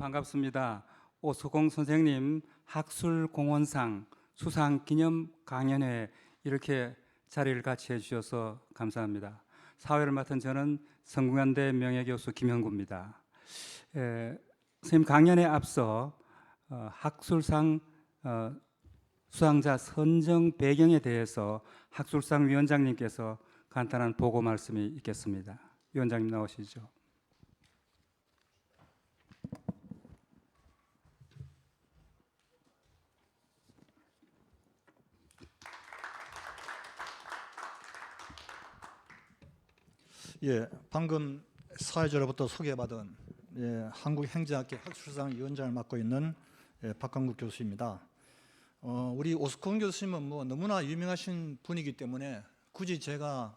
반갑습니다. 오수공 선생님 학술공헌상 수상 기념 강연회 이렇게 자리를 같이 해주셔서 감사합니다. 사회를 맡은 저는 성균관대 명예교수 김형구입니다. 선생님 강연에 앞서 학술상 수상자 선정 배경에 대해서 학술상 위원장님께서 간단한 보고 말씀이 있겠습니다. 위원장님 나오시죠. 예, 방금 사회자로부터 소개받은 한국행정학회 학술상 위원장을 맡고 있는 박강국 교수입니다. 우리 오스콘 교수님은 뭐 너무나 유명하신 분이기 때문에 굳이 제가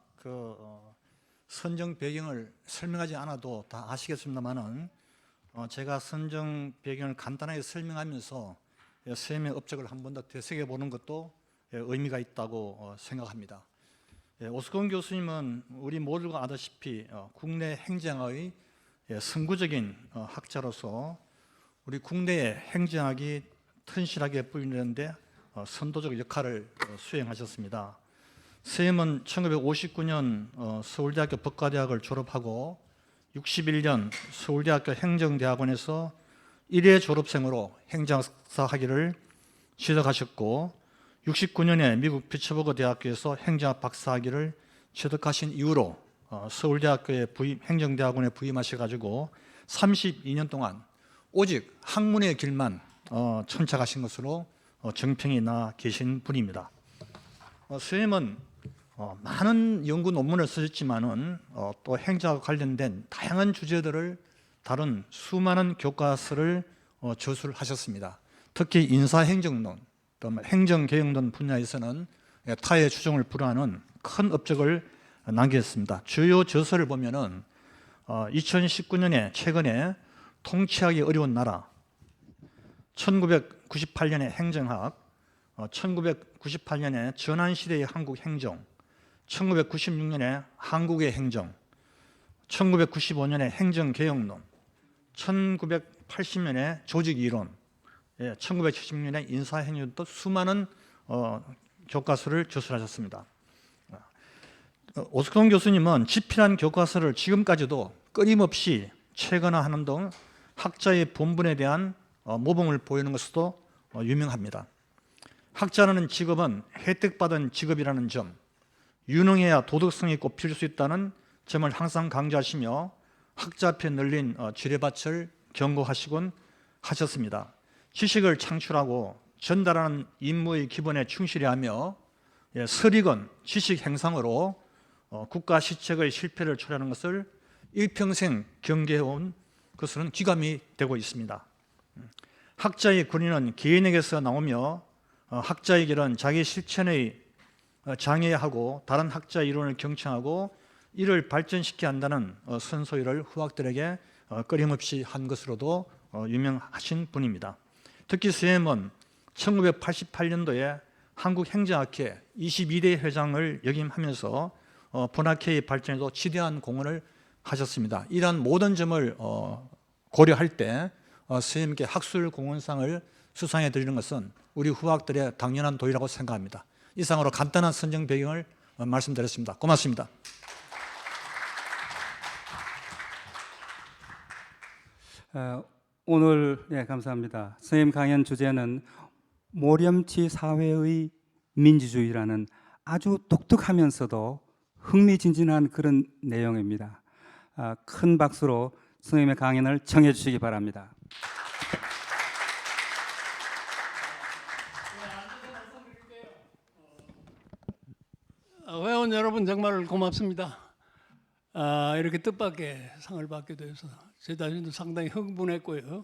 선정 배경을 설명하지 않아도 다 아시겠습니다만은 제가 선정 배경을 간단하게 설명하면서 선생님의 업적을 한 번 더 되새겨 보는 것도 의미가 있다고 생각합니다. 오스콘 교수님은 우리 모두가 아다시피 국내 행정학의 선구적인 학자로서 우리 국내의 행정학이 튼실하게 뿌리는데 선도적 역할을 수행하셨습니다. 선생님은 1959년 서울대학교 법과대학을 졸업하고 61년 서울대학교 행정대학원에서 1회 졸업생으로 행정학사 학위를 취득하셨고 69년에 미국 피츠버그 대학교에서 행정학 박사학위를 취득하신 이후로 서울대학교의 행정대학원에 부임하셔가지고 32년 동안 오직 학문의 길만 천착하신 것으로 정평이 나 계신 분입니다. 선생님은 많은 연구 논문을 쓰셨지만은 또 행정학 관련된 다양한 주제들을 다룬 수많은 교과서를 저술을 하셨습니다. 특히 인사행정론, 또 행정개혁론 분야에서는 타의 추종을 불허하는 큰 업적을 남겼습니다. 주요 저서를 보면은 2019년에 최근에 통치하기 어려운 나라, 1998년에 행정학, 1998년에 전환시대의 한국 행정, 1996년에 한국의 행정, 1995년에 행정개혁론, 1980년에 조직이론, 1970년에 인사행정 또 수많은 교과서를 저술하셨습니다. 오스콘 교수님은 집필한 교과서를 지금까지도 끊임없이 채권화하는 등 학자의 본분에 대한 모범을 보이는 것으로 유명합니다. 학자라는 직업은 혜택받은 직업이라는 점, 유능해야 도덕성이 꼽힐 수 있다는 점을 항상 강조하시며 학자 앞에 널린 지뢰밭을 경고하시곤 하셨습니다. 지식을 창출하고 전달하는 임무의 기본에 충실히 하며 설익은 지식 행상으로 국가 시책의 실패를 초래하는 것을 일평생 경계해온 것으로는 귀감이 되고 있습니다. 학자의 권위는 개인에게서 나오며 학자의 길은 자기 실천의 장애하고 다른 학자의 이론을 경청하고 이를 발전시켜야 한다는 선소리를 후학들에게 끊임없이 한 것으로도 유명하신 분입니다. 특히 선생님은 1988년도에 한국행정학회 22대 회장을 역임하면서 본학회의 발전에도 지대한 공헌을 하셨습니다. 이러한 모든 점을 고려할 때 선생님께 학술공헌상을 수상해 드리는 것은 우리 후학들의 당연한 도리라고 생각합니다. 이상으로 간단한 선정 배경을 말씀드렸습니다. 고맙습니다. 오늘 감사합니다. 선생님 강연 주제는 모렴치 사회의 민주주의라는 아주 독특하면서도 흥미진진한 그런 내용입니다. 큰 박수로 선생님의 강연을 청해 주시기 바랍니다. 회원 여러분 정말 고맙습니다. 이렇게 뜻밖의 상을 받게 돼서 제 자신도 상당히 흥분했고요.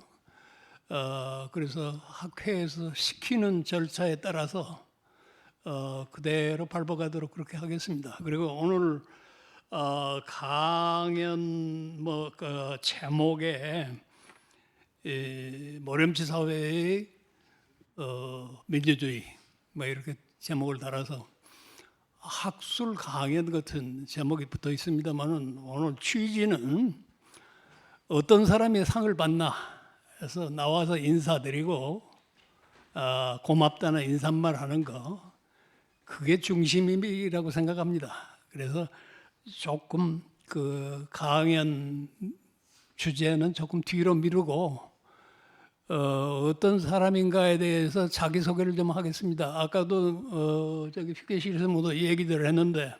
그래서 학회에서 시키는 절차에 따라서 그대로 밟아가도록 그렇게 하겠습니다. 그리고 오늘 강연 제목에 모렴치 사회의 민주주의 이렇게 제목을 달아서 학술 강연 같은 제목이 붙어 있습니다만은 오늘 취지는 어떤 사람이 상을 받나 그래서 나와서 인사드리고 고맙다는 인사말 하는 거, 그게 중심이라고 생각합니다. 그래서 조금 그 강연 주제는 조금 뒤로 미루고 어떤 사람인가에 대해서 자기소개를 좀 하겠습니다. 아까도 저기 휴게실에서 모두 얘기들 했는데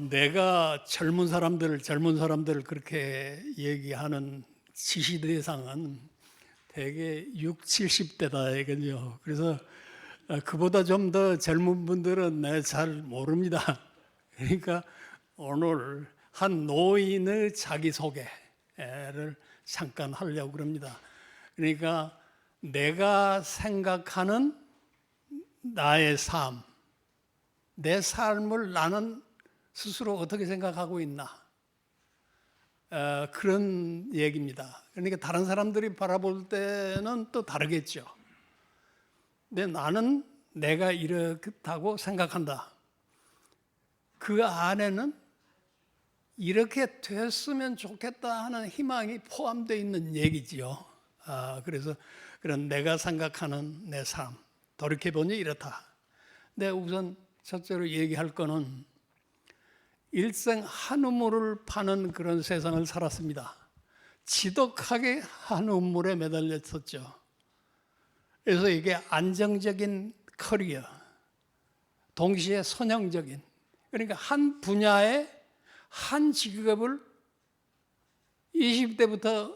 내가 젊은 사람들을 그렇게 얘기하는 지시 대상은 대개 6, 70대다 이거죠. 그래서 그보다 좀 더 젊은 분들은 내가 잘 모릅니다. 그러니까 오늘 한 노인의 자기소개를 잠깐 하려고 그럽니다. 그러니까 내가 생각하는 나의 삶, 내 삶을 나는 스스로 어떻게 생각하고 있나, 그런 얘기입니다. 그러니까 다른 사람들이 바라볼 때는 또 다르겠죠. 근데 나는 내가 이렇다고 생각한다. 그 안에는 이렇게 됐으면 좋겠다 하는 희망이 포함되어 있는 얘기지요. 그래서 그런 내가 생각하는 내 삶, 돌이켜보니 이렇다. 근데 우선 첫째로 얘기할 거는 일생 한우물을 파는 그런 세상을 살았습니다. 지독하게 한우물에 매달렸었죠. 그래서 이게 안정적인 커리어, 동시에 선형적인, 그러니까 한 분야의 한 직업을 20대부터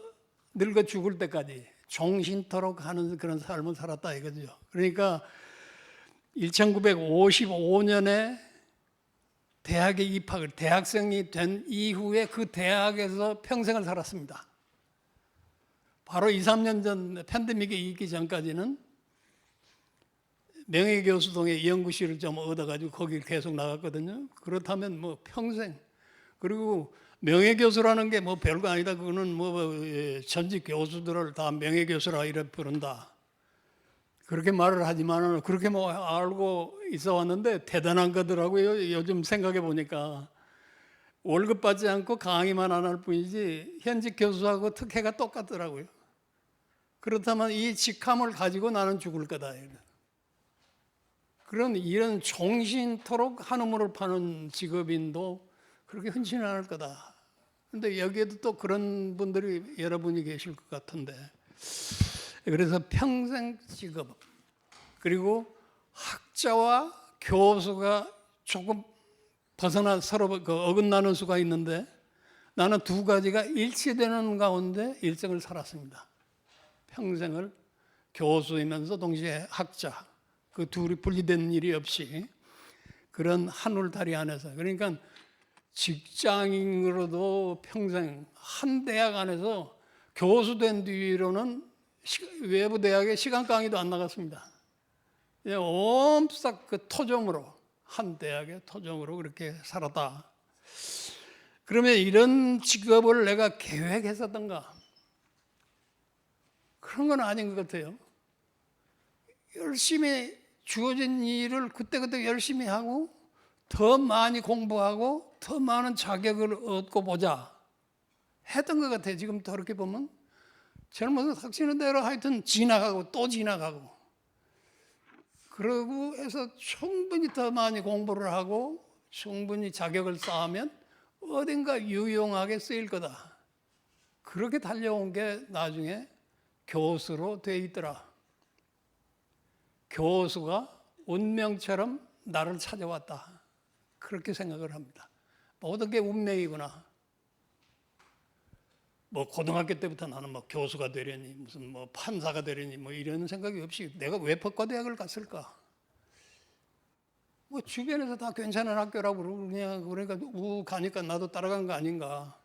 늙어 죽을 때까지 종신토록 하는 그런 삶을 살았다 이거죠. 그러니까 1955년에 대학에 입학을, 대학생이 된 이후에 그 대학에서 평생을 살았습니다. 바로 2, 3년 전 팬데믹이 있기 전까지는 명예교수동에 연구실을 좀 얻어가지고 거기 계속 나갔거든요. 그렇다면 뭐 평생, 그리고 명예교수라는 게 뭐 별거 아니다. 그거는 뭐 전직 교수들을 다 명예교수라 이래 부른다. 그렇게 말을 하지만 그렇게 뭐 알고 있어 왔는데 대단한 거더라고요. 요즘 생각해 보니까 월급 받지 않고 강의만 안 할 뿐이지 현직 교수하고 특혜가 똑같더라고요. 그렇다면 이 직함을 가지고 나는 죽을 거다. 그런 이런 종신토록 한우물을 파는 직업인도 그렇게 흔치는 않을 거다. 근데 여기에도 또 그런 분들이 여러분이 계실 것 같은데, 그래서 평생 직업, 그리고 학자와 교수가 조금 벗어나 서로 어긋나는 수가 있는데 나는 두 가지가 일치되는 가운데 일생을 살았습니다. 평생을 교수이면서 동시에 학자, 그 둘이 분리된 일이 없이 그런 한울다리 안에서, 그러니까 직장인으로도 평생 한 대학 안에서 교수된 뒤로는 외부 대학에 시간 강의도 안 나갔습니다. 옴싹 그 토종으로, 한 대학의 토종으로 그렇게 살았다. 그러면 이런 직업을 내가 계획했었던가? 그런 건 아닌 것 같아요. 열심히 주어진 일을 그때그때 열심히 하고 더 많이 공부하고 더 많은 자격을 얻고 보자 했던 것 같아요. 지금 그렇게 보면 젊어서 닥치는 대로 하여튼 지나가고 또 지나가고, 그러고 해서 충분히 더 많이 공부를 하고 충분히 자격을 쌓으면 어딘가 유용하게 쓰일 거다. 그렇게 달려온 게 나중에 교수로 돼 있더라. 교수가 운명처럼 나를 찾아왔다. 그렇게 생각을 합니다. 모든 게 운명이구나. 뭐 고등학교 때부터 나는 뭐 교수가 되려니 무슨 뭐 판사가 되려니 뭐 이런 생각이 없이 내가 왜 법과대학을 갔을까? 뭐 주변에서 다 괜찮은 학교라고 그러냐, 그러니까 가니까 나도 따라간 거 아닌가.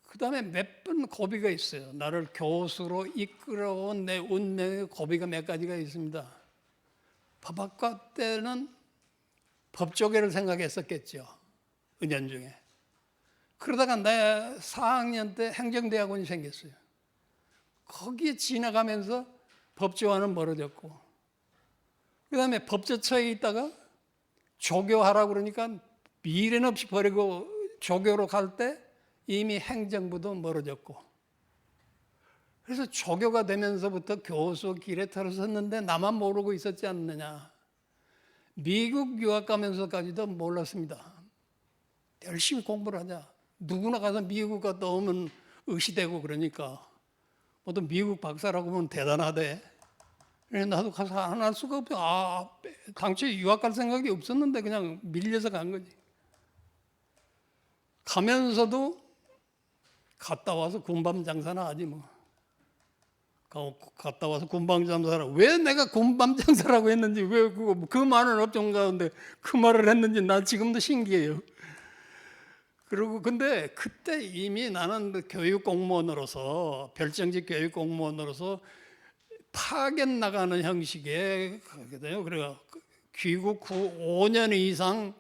그 다음에 몇 번 고비가 있어요. 나를 교수로 이끌어온 내 운명의 고비가 몇 가지가 있습니다. 법학과 때는 법조계를 생각했었겠죠. 은연중에. 그러다가 내 4학년 때 행정대학원이 생겼어요. 거기에 지나가면서 법조와는 멀어졌고, 그 다음에 법조처에 있다가 조교하라고 그러니까 미련 없이 버리고 조교로 갈 때 이미 행정부도 멀어졌고, 그래서 조교가 되면서부터 교수 길에 들어섰는데 나만 모르고 있었지 않느냐. 미국 유학 가면서까지도 몰랐습니다. 열심히 공부를 하자. 누구나 가서 미국 갔다 오면 의시되고 그러니까 모두 미국 박사라고 하면 대단하대. 그래서 나도 가서 안 할 수가 없어. 당초에 유학 갈 생각이 없었는데 그냥 밀려서 간 거지. 가면서도 갔다 와서 군밤 장사나 하지 뭐. 갔다 와서 군밤 장사라. 왜 내가 군밤 장사라고 했는지, 왜 그 많은 업종 가운데 그 말을 했는지 나 지금도 신기해요. 그리고 근데 그때 이미 나는 교육 공무원으로서, 별정직 교육 공무원으로서 파견 나가는 형식의 거거든요. 그래요. 귀국 후 5년 이상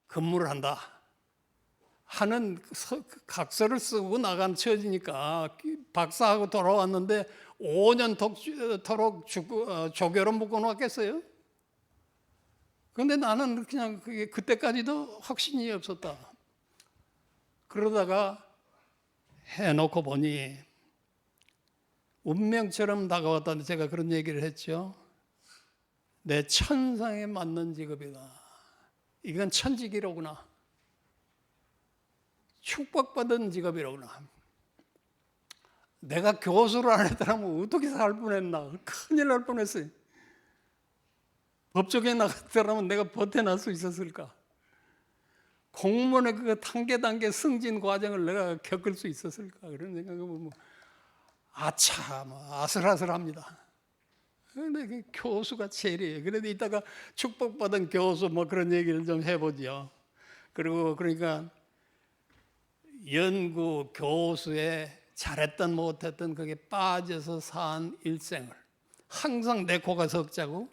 근무를 한다 하는 각서를 쓰고 나간 처지니까 박사하고 돌아왔는데 5년 토록 조교로 묶어놓았겠어요? 그런데 나는 그냥 그게 그때까지도 확신이 없었다. 그러다가 해놓고 보니 운명처럼 다가왔다는데 제가 그런 얘기를 했죠. 내 천상에 맞는 직업이다. 이건 천직이로구나. 축복받은 직업이로구나. 내가 교수를 안 했더라면 어떻게 살 뻔했나. 큰일 날 뻔했어요. 법조계 나갔더라면 내가 버텨낼 수 있었을까. 공무원의 그 단계 승진 과정을 내가 겪을 수 있었을까. 그런 생각을 보면 아차, 아슬아슬합니다. 근데 그 교수가 제일이에요. 그래도 이따가 축복받은 교수 뭐 그런 얘기를 좀 해보죠. 그리고 그러니까 연구 교수에 잘했던 못했던 그게 빠져서 산 일생을 항상 내 코가 석자고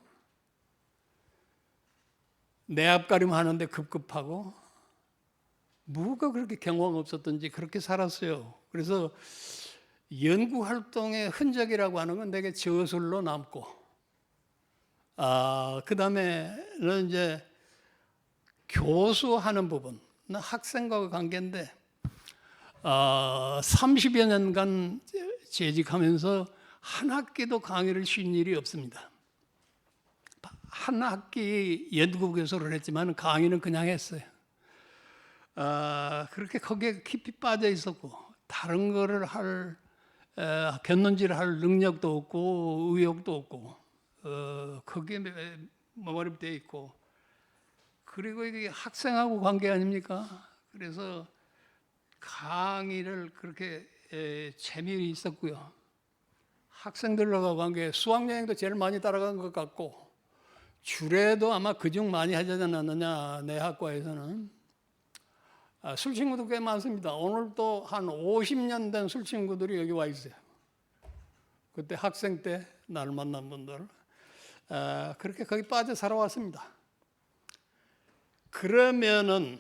내 앞가림 하는데 급급하고 뭐가 그렇게 경황 없었던지 그렇게 살았어요. 그래서 연구 활동의 흔적이라고 하는 건 되게 저술로 남고, 그 다음에는 이제 교수하는 부분, 학생과 관계인데, 30여 년간 재직하면서 한 학기도 강의를 쉰 일이 없습니다. 한 학기 연구 교수를 했지만 강의는 그냥 했어요. 그렇게 거기에 깊이 빠져 있었고, 다른 거를 곁눈질을 할 능력도 없고 의욕도 없고 거기에 몰입되어 있고, 그리고 이게 학생하고 관계 아닙니까? 그래서 강의를 그렇게 재미있게 있었고요. 학생들과 관계, 수학여행도 제일 많이 따라간 것 같고 주례도 아마 그중 많이 하지 않았느냐, 내 학과에서는. 술친구도 꽤 많습니다. 오늘도 한 50년 된 술친구들이 여기 와 있어요. 그때 학생 때 나를 만난 분들. 그렇게 거기 빠져 살아왔습니다. 그러면은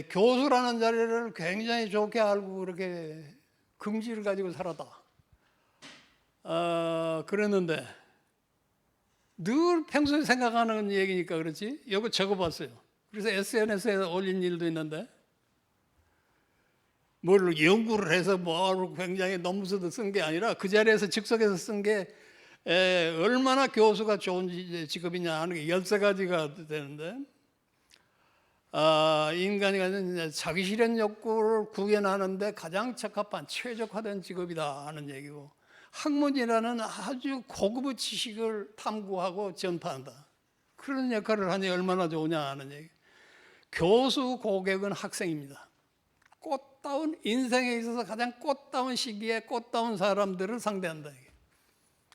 교수라는 자리를 굉장히 좋게 알고 그렇게 긍지를 가지고 살았다. 그랬는데 늘 평소에 생각하는 얘기니까 그렇지. 이거 적어봤어요. 그래서 SNS에 올린 일도 있는데, 뭘 연구를 해서 뭐 굉장히 논문서도 쓴 게 아니라 그 자리에서 즉석에서 쓴 게 얼마나 교수가 좋은 직업이냐 하는 게 13가지가 되는데, 인간이 가진 자기 실현 욕구를 구현하는데 가장 적합한 최적화된 직업이다 하는 얘기고, 학문이라는 아주 고급의 지식을 탐구하고 전파한다. 그런 역할을 하니 얼마나 좋으냐 하는 얘기. 교수 고객은 학생입니다. 꽃다운 인생에 있어서 가장 꽃다운 시기에 꽃다운 사람들을 상대한다.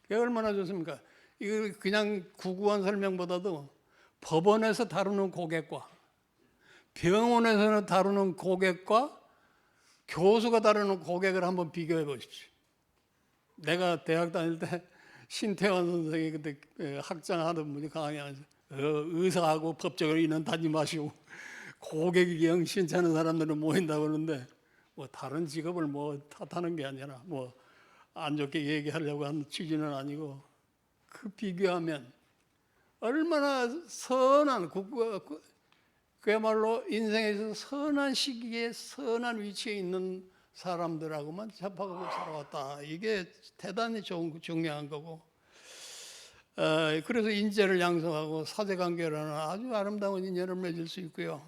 그게 얼마나 좋습니까? 이거 그냥 구구한 설명보다도 법원에서 다루는 고객과 병원에서는 다루는 고객과 교수가 다루는 고객을 한번 비교해 보십시오. 내가 대학 다닐 때 신태환 선생이 그때 학장하던 분이 강의하면서 의사하고 법적으로 인연다지 마시고 고객이 영 신찮은 사람들은 모인다고 하는데, 뭐 다른 직업을 뭐 탓하는 게 아니라 뭐 안 좋게 얘기하려고 하는 취지는 아니고, 그 비교하면 얼마나 선한 그야말로 인생에서 선한 시기에 선한 위치에 있는 사람들하고만 접하고 살아왔다. 이게 대단히 중요한 거고, 그래서 인재를 양성하고 사제관계라는 아주 아름다운 인연을 맺을 수 있고요.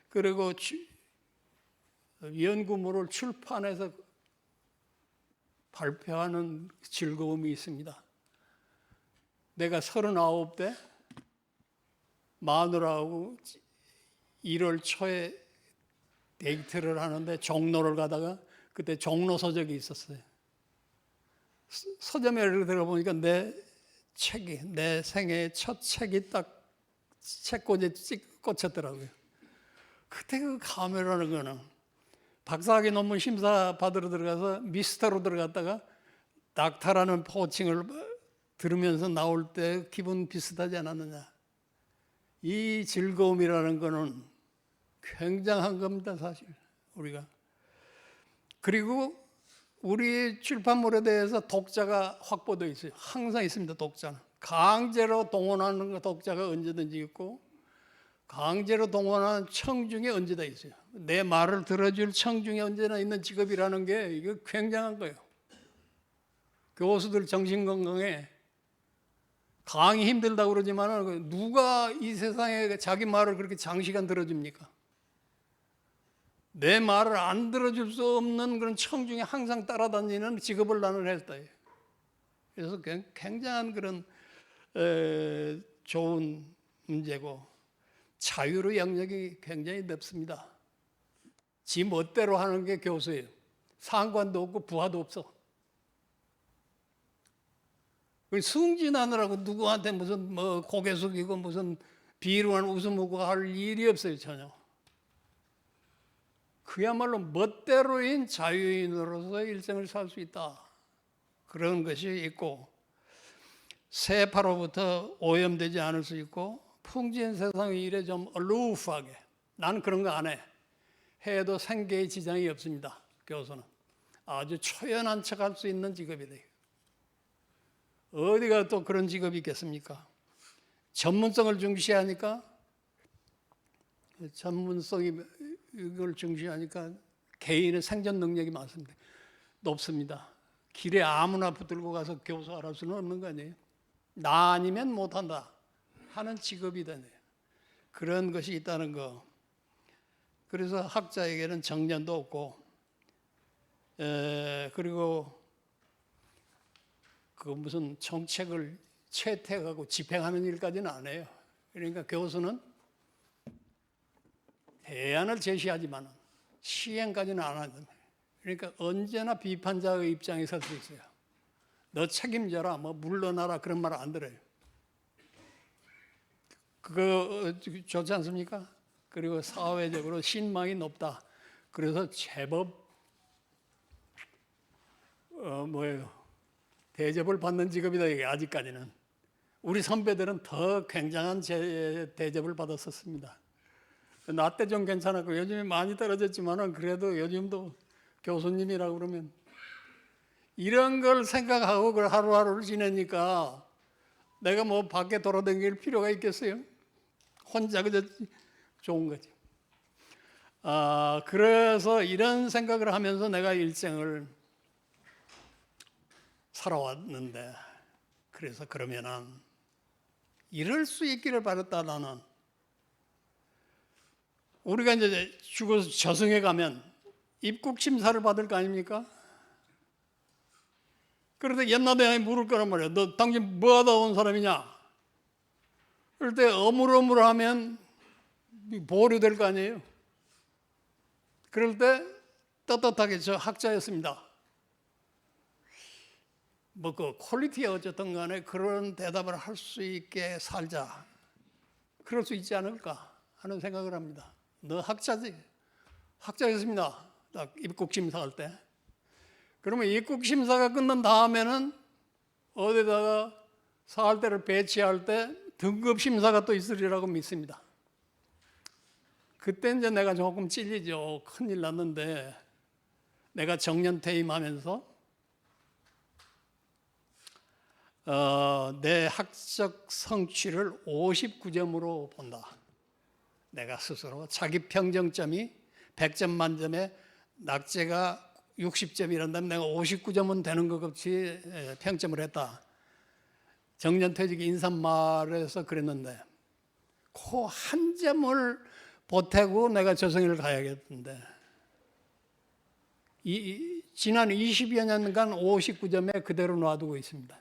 그리고 연구물을 출판해서 발표하는 즐거움이 있습니다. 내가 39대 마누라하고 1월 초에 데이트를 하는데 종로를 가다가 그때 종로 서적이 있었어요. 서점에 들어보니까 내 생애 첫 책이 딱 책꽂이에 꽂혔더라고요. 그때 그 감회라는 거는 박사학위 논문 심사 받으러 들어가서 미스터로 들어갔다가 낙타라는 호칭을 들으면서 나올 때 기분 비슷하지 않았느냐. 이 즐거움이라는 거는 굉장한 겁니다, 사실 우리가. 그리고 우리 출판물에 대해서 독자가 확보되어 있어요. 항상 있습니다, 독자는. 강제로 동원하는 독자가 언제든지 있고 강제로 동원하는 청중이 언제나 있어요. 내 말을 들어줄 청중이 언제나 있는 직업이라는 게 이게 굉장한 거예요. 교수들 정신건강에 강의 힘들다고 그러지만 누가 이 세상에 자기 말을 그렇게 장시간 들어줍니까? 내 말을 안 들어줄 수 없는 그런 청중이 항상 따라다니는 직업을 나는 했다. 그래서 굉장한 그런 좋은 문제고 자유의 영역이 굉장히 넓습니다. 지 멋대로 하는 게 교수예요. 상관도 없고 부하도 없어. 승진하느라고 누구한테 무슨 뭐 고개 숙이고 무슨 비루한 웃음하고 할 일이 없어요, 전혀. 그야말로 멋대로인 자유인으로서 일생을 살 수 있다. 그런 것이 있고 세파로부터 오염되지 않을 수 있고 풍진 세상의 일에 좀 alooф하게 나는 그런 거 안 해. 해도 생계에 지장이 없습니다. 교수는 아주 초연한 척 할 수 있는 직업이다. 어디가 또 그런 직업이 있겠습니까? 전문성을 중시하니까 이걸 중시하니까 개인의 생존 능력이 높습니다. 길에 아무나 붙들고 가서 교수할 수는 없는 거 아니에요? 나 아니면 못한다 하는 직업이다. 그런 것이 있다는 거. 그래서 학자에게는 정년도 없고, 그리고 그 무슨 정책을 채택하고 집행하는 일까지는 안 해요. 그러니까 교수는 대안을 제시하지만 시행까지는 안 하는. 그러니까 언제나 비판자의 입장에 설 수 있어요. 너 책임져라, 뭐 물러나라 그런 말 안 들어요. 그거 좋지 않습니까? 그리고 사회적으로 신망이 높다. 그래서 제법 대접을 받는 직업이다. 이게 아직까지는. 우리 선배들은 더 굉장한 대접을 받았었습니다. 나 때 좀 괜찮았고 요즘에 많이 떨어졌지만은 그래도 요즘도 교수님이라고 그러면 이런 걸 생각하고 그 하루하루를 지내니까 내가 뭐 밖에 돌아다닐 필요가 있겠어요? 혼자 그저 좋은 거지. 그래서 이런 생각을 하면서 내가 일생을 살아왔는데, 그래서 그러면은 이럴 수 있기를 바랬다. 나는 우리가 이제 죽어서 저승에 가면 입국 심사를 받을 거 아닙니까? 그런데 옛날에 물을 거란 말이야. 너 당신 뭐 하다 온 사람이냐? 그럴 때 어물어물하면 보류될 거 아니에요? 그럴 때 떳떳하게 저 학자였습니다. 뭐 그 퀄리티에 어쨌든 간에 그런 대답을 할 수 있게 살자. 그럴 수 있지 않을까 하는 생각을 합니다. 너 학자지? 학자였습니다. 딱 입국 심사할 때. 그러면 입국 심사가 끝난 다음에는 어디다가 사할대를 배치할 때 등급 심사가 또 있으리라고 믿습니다. 그때 이제 내가 조금 찔리죠. 큰일 났는데 내가 정년 퇴임하면서 내 학적 성취를 59점으로 본다. 내가 스스로 자기 평정점이 100점 만점에 낙제가 60점이란다면 내가 59점은 되는 것 같이 평점을 했다. 정년퇴직 인사말에서 그랬는데 그 한 점을 보태고 내가 저승을 가야겠던데 지난 20여 년간 59점에 그대로 놔두고 있습니다.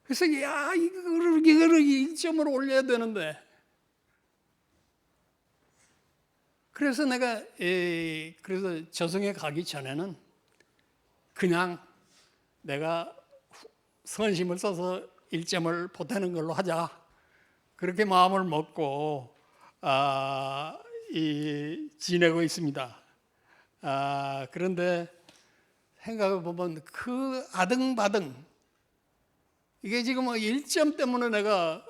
그래서 이거를 1점으로 올려야 되는데 그래서 내가 그래서 저승에 가기 전에는 그냥 내가 선심을 써서 1점을 보태는 걸로 하자. 그렇게 마음을 먹고 지내고 있습니다. 그런데 생각해 보면 그 아등바등 이게 지금 1점 때문에 내가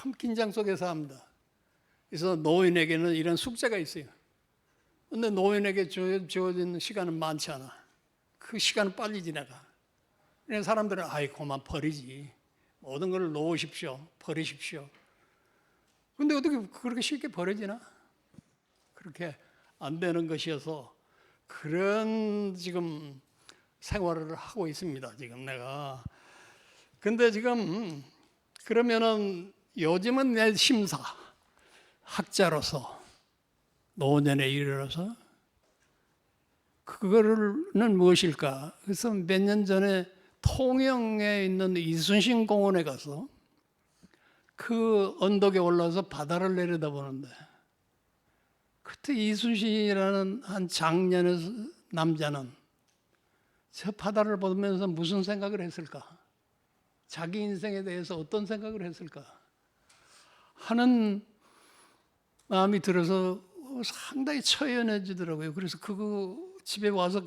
참 긴장 속에서 합니다. 그래서 노인에게는 이런 숙제가 있어요. 그런데 노인에게 주어진 시간은 많지 않아. 그 시간은 빨리 지나가. 그래서 사람들은 아이 그만 버리지. 모든 걸 놓으십시오. 버리십시오. 근데 어떻게 그렇게 쉽게 버려지나? 그렇게 안 되는 것이어서 그런 지금 생활을 하고 있습니다. 지금 내가. 근데 지금 그러면은 요즘은 내 심사 학자로서 노년에 이르러서 그거는 무엇일까? 그래서 몇 년 전에 통영에 있는 이순신 공원에 가서 그 언덕에 올라서 바다를 내려다보는데 그때 이순신이라는 한 장년의 남자는 저 바다를 보면서 무슨 생각을 했을까? 자기 인생에 대해서 어떤 생각을 했을까? 하는 마음이 들어서 상당히 처연해지더라고요. 그래서 그거 집에 와서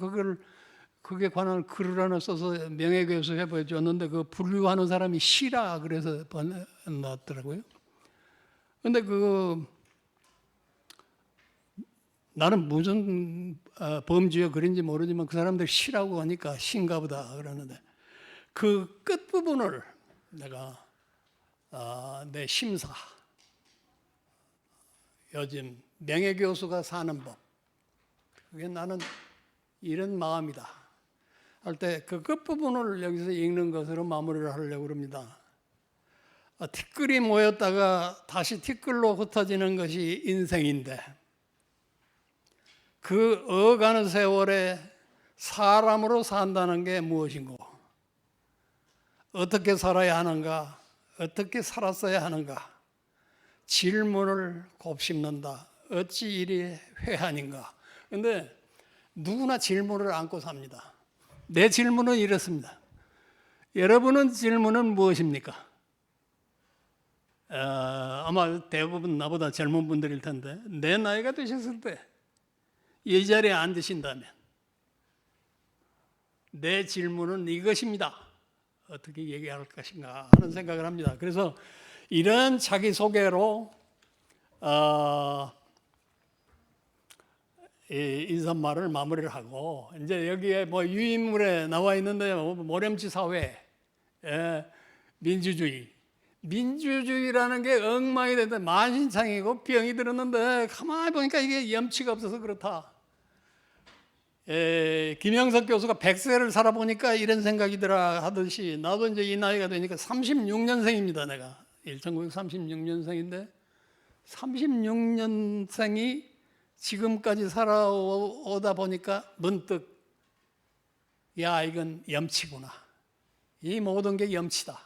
그게 관한 글을 하나 써서 명예교수 해보여줬는데 그 분류하는 사람이 시라 그래서 나왔더라고요. 근데 나는 무슨 범주의 글인지 모르지만 그 사람들 시라고 하니까 시인가 보다 그러는데 그 끝부분을 내가 내 심사 요즘 명예교수가 사는 법 그게 나는 이런 마음이다 할 때 그 끝부분을 여기서 읽는 것으로 마무리를 하려고 합니다. 티끌이 모였다가 다시 티끌로 흩어지는 것이 인생인데 그 어가는 세월에 사람으로 산다는 게 무엇인고 어떻게 살아야 하는가 어떻게 살았어야 하는가 질문을 곱씹는다. 어찌 이리 회한인가. 그런데 누구나 질문을 안고 삽니다. 내 질문은 이렇습니다. 여러분은 질문은 무엇입니까? 아마 대부분 나보다 젊은 분들일 텐데 내 나이가 되셨을 때 이 자리에 앉으신다면 내 질문은 이것입니다. 어떻게 얘기할 것인가 하는 생각을 합니다. 그래서 이런 자기소개로 인사말을 마무리를 하고 이제 여기에 뭐 유인물에 나와 있는데 모렴치 사회, 민주주의라는 게 엉망이 됐는데 만신창이고 병이 들었는데 가만히 보니까 이게 염치가 없어서 그렇다. 김영석 교수가 100세를 살아보니까 이런 생각이더라 하듯이 나도 이제 이 나이가 되니까 36년생입니다. 내가 1936년생인데 36년생이 지금까지 살아오다 보니까 문득 야 이건 염치구나. 이 모든 게 염치다.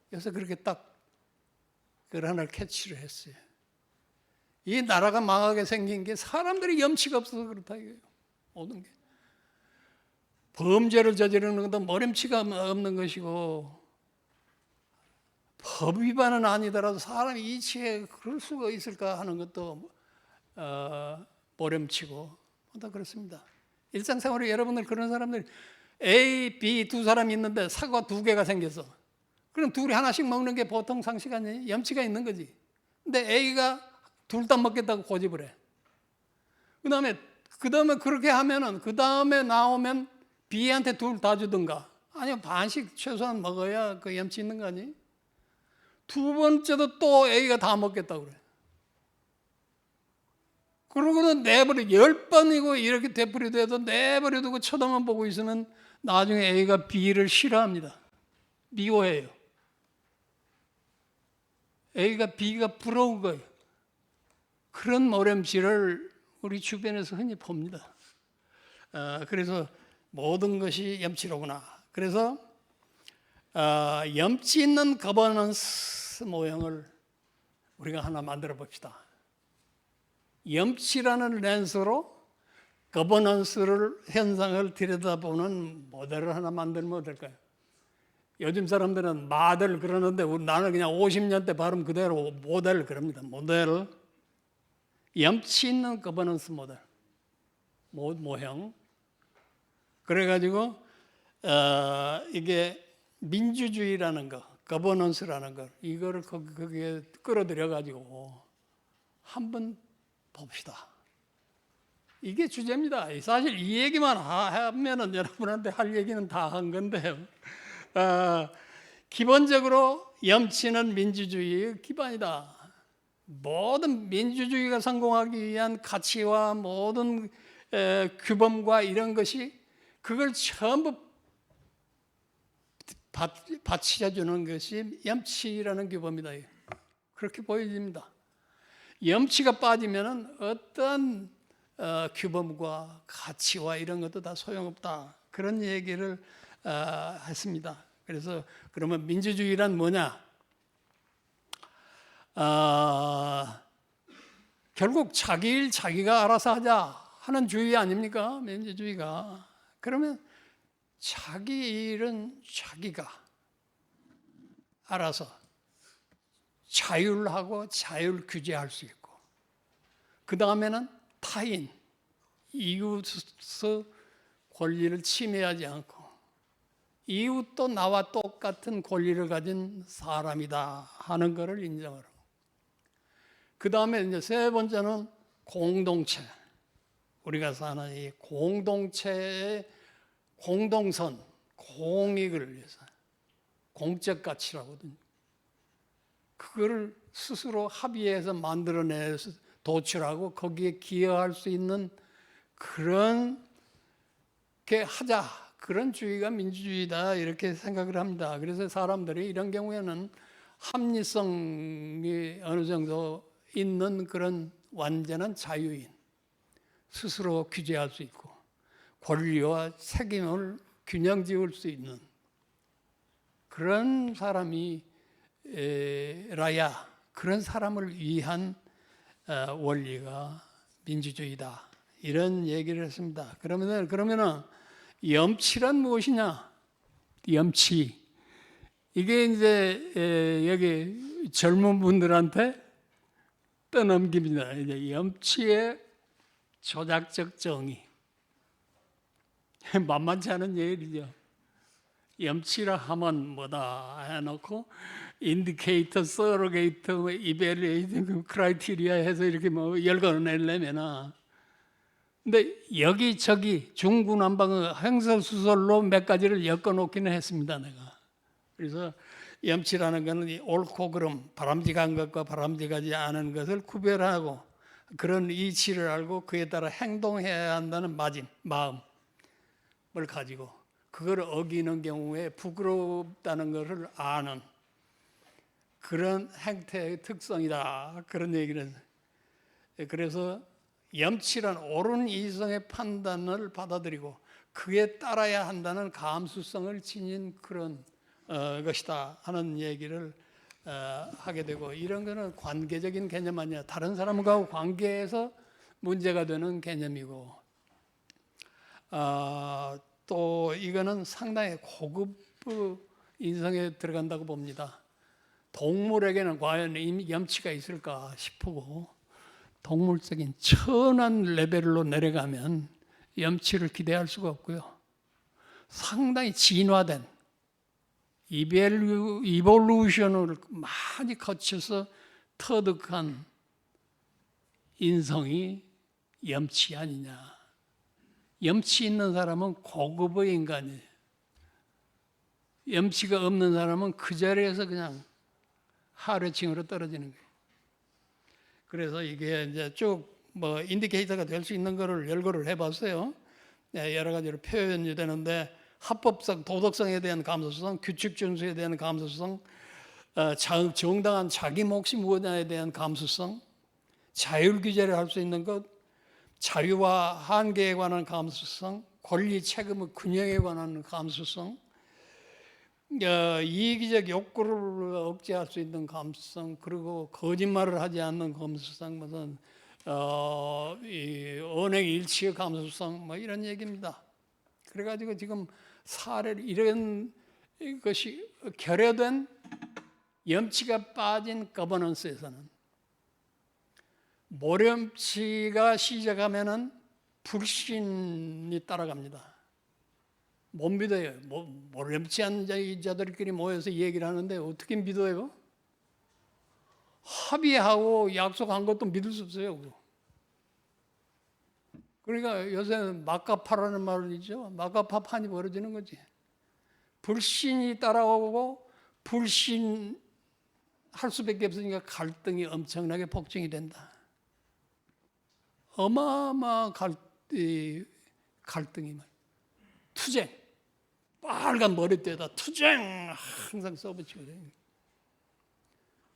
그래서 그렇게 딱 그걸 하나를 캐치를 했어요. 이 나라가 망하게 생긴 게 사람들이 염치가 없어서 그렇다 이거예요. 모든 게. 범죄를 저지르는 것도 머림치가 없는 것이고 법 위반은 아니더라도 사람이 이치에 그럴 수가 있을까 하는 것도 모렴치고 다 그렇습니다. 일상생활에 여러분들 그런 사람들 A, B 두 사람이 있는데 사과 두 개가 생겼어. 그럼 둘이 하나씩 먹는 게 보통 상식 아니에요? 염치가 있는 거지. 근데 A가 둘 다 먹겠다고 고집을 해. 그 다음에 그렇게 하면은 그 다음에 나오면 B한테 둘 다 주든가 아니면 반씩 최소한 먹어야 그 염치 있는 거 아니에요? 두 번째도 또 애기가 다 먹겠다고 그래. 그러고는 내버려 10번이고 이렇게 되풀이돼도 내버려두고 쳐다만 보고 있으면 나중에 애기가 비를 싫어합니다. 미워해요. 애기가 비가 부러운 거예요. 그런 모렴지를 우리 주변에서 흔히 봅니다. 그래서 모든 것이 염치로구나. 그래서 염치 있는 거버넌스 모형을 우리가 하나 만들어 봅시다. 염치라는 렌즈로 거버넌스를 현상을 들여다보는 모델을 하나 만들면 어떨까요? 요즘 사람들은 마들 그러는데 나는 그냥 50년대 발음 그대로 모델 그럽니다. 모델. 염치 있는 거버넌스 모델. 모형. 그래가지고 이게 민주주의라는 거, 거버넌스라는 거, 이거를 거기에 끌어들여가지고 한번 봅시다. 이게 주제입니다. 사실 이 얘기만 하면은 여러분한테 할 얘기는 다 한 건데요. 기본적으로 염치는 민주주의의 기반이다. 모든 민주주의가 성공하기 위한 가치와 모든 규범과 이런 것이 그걸 전부 받쳐주는 것이 염치라는 규범이다. 그렇게 보여집니다. 염치가 빠지면 어떤 규범과 가치와 이런 것도 다 소용없다. 그런 얘기를 했습니다. 그래서 그러면 민주주의란 뭐냐? 결국 자기 일 자기가 알아서 하자 하는 주의 아닙니까? 민주주의가. 그러면 자기 일은 자기가 알아서 자율하고 자율 규제할 수 있고, 그 다음에는 타인, 이웃의 권리를 침해하지 않고 이웃도 나와 똑같은 권리를 가진 사람이다 하는 것을 인정하고, 그 다음에 이제 세 번째는 공동체. 우리가 사는 이 공동체의 공동선, 공익을 위해서 공적 가치라고 하거든요. 그거를 스스로 합의해서 만들어내서 도출하고 거기에 기여할 수 있는 그런 게 하자. 그런 주의가 민주주의다 이렇게 생각을 합니다. 그래서 사람들이 이런 경우에는 합리성이 어느 정도 있는 그런 완전한 자유인, 스스로 규제할 수 있고 권리와 책임을 균형 지을 수 있는 그런 사람이 라야, 그런 사람을 위한 원리가 민주주의다. 이런 얘기를 했습니다. 그러면은 염치란 무엇이냐? 염치. 이게 이제 여기 젊은 분들한테 떠넘깁니다. 이제 염치의 조작적 정의. 만만치 않은 얘기죠. 염치라 하면 뭐다 해놓고 인디케이터, 서로게이터, 이벨리에이팅 크라이테리아 해서 이렇게 뭐 열거내려면은, 근데 여기저기 중구난방의 행설수설로 몇 가지를 엮어놓기는 했습니다, 내가. 그래서 염치라는 것은 옳고 그름, 바람직한 것과 바람직하지 않은 것을 구별하고 그런 이치를 알고 그에 따라 행동해야 한다는 마음을 가지고 그걸 어기는 경우에 부끄럽다는 것을 아는 그런 행태의 특성이다. 그런 얘기를 했어요. 그래서 염치란 옳은 이성의 판단을 받아들이고 그에 따라야 한다는 감수성을 지닌 그런 것이다 하는 얘기를 하게 되고, 이런 거는 관계적인 개념 아니야. 다른 사람과 관계에서 문제가 되는 개념이고, 또 이거는 상당히 고급 인성에 들어간다고 봅니다. 동물에게는 과연 염치가 있을까 싶고, 동물적인 천한 레벨로 내려가면 염치를 기대할 수가 없고요. 상당히 진화된 이볼루션을 많이 거쳐서 터득한 인성이 염치 아니냐. 염치 있는 사람은 고급의 인간이에요. 염치가 없는 사람은 그 자리에서 그냥 하류층으로 떨어지는 거예요. 그래서 이게 이제 쭉 뭐 인디케이터가 될 수 있는 거를 열거를 해봤어요. 네, 여러 가지로 표현이 되는데 합법성, 도덕성에 대한 감수성, 규칙 준수에 대한 감수성, 정당한 자기 몫이 무엇냐에 대한 감수성, 자율 규제를 할 수 있는 것, 자유와 한계에 관한 감수성, 권리 책임의 균형에 관한 감수성, 이기적 욕구를 억제할 수 있는 감수성, 그리고 거짓말을 하지 않는 감수성, 무슨 이 언행 일치의 감수성, 뭐 이런 얘기입니다. 그래가지고 지금 사례를 이런 것이 결여된 염치가 빠진 거버넌스에서는 모렴치가 시작하면은 불신이 따라갑니다. 못 믿어요. 모렴치한 자들끼리 모여서 얘기를 하는데 어떻게 믿어요? 합의하고 약속한 것도 믿을 수 없어요. 그러니까 요새 막가파라는 말을 있죠. 막가파판이 벌어지는 거지. 불신이 따라오고 불신할 수밖에 없으니까 갈등이 엄청나게 폭증이 된다. 어마어마한 갈등이 투쟁, 빨간 머리띠에다 투쟁 항상 써붙이거든요.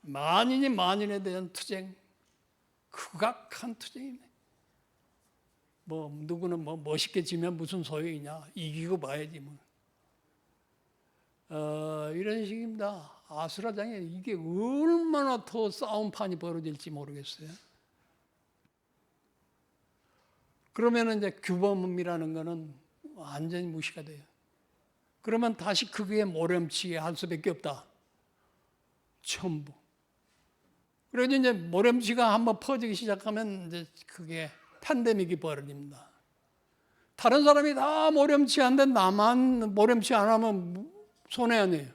만인이 만인에 대한 투쟁, 극악한 투쟁이네. 뭐 누구는 뭐 멋있게 지면 무슨 소용이냐, 이기고 봐야지 뭐. 이런 식입니다. 아수라장에 이게 얼마나 더 싸움판이 벌어질지 모르겠어요. 그러면 이제 규범이라는 거는 완전히 무시가 돼요. 그러면 다시 그게 모렴치할 수밖에 없다. 전부. 그래서 이제 모렴치가 한번 퍼지기 시작하면 이제 그게 팬데믹이 벌어집니다. 다른 사람이 다 모렴치한데 나만 모렴치 안 하면 손해 아니에요.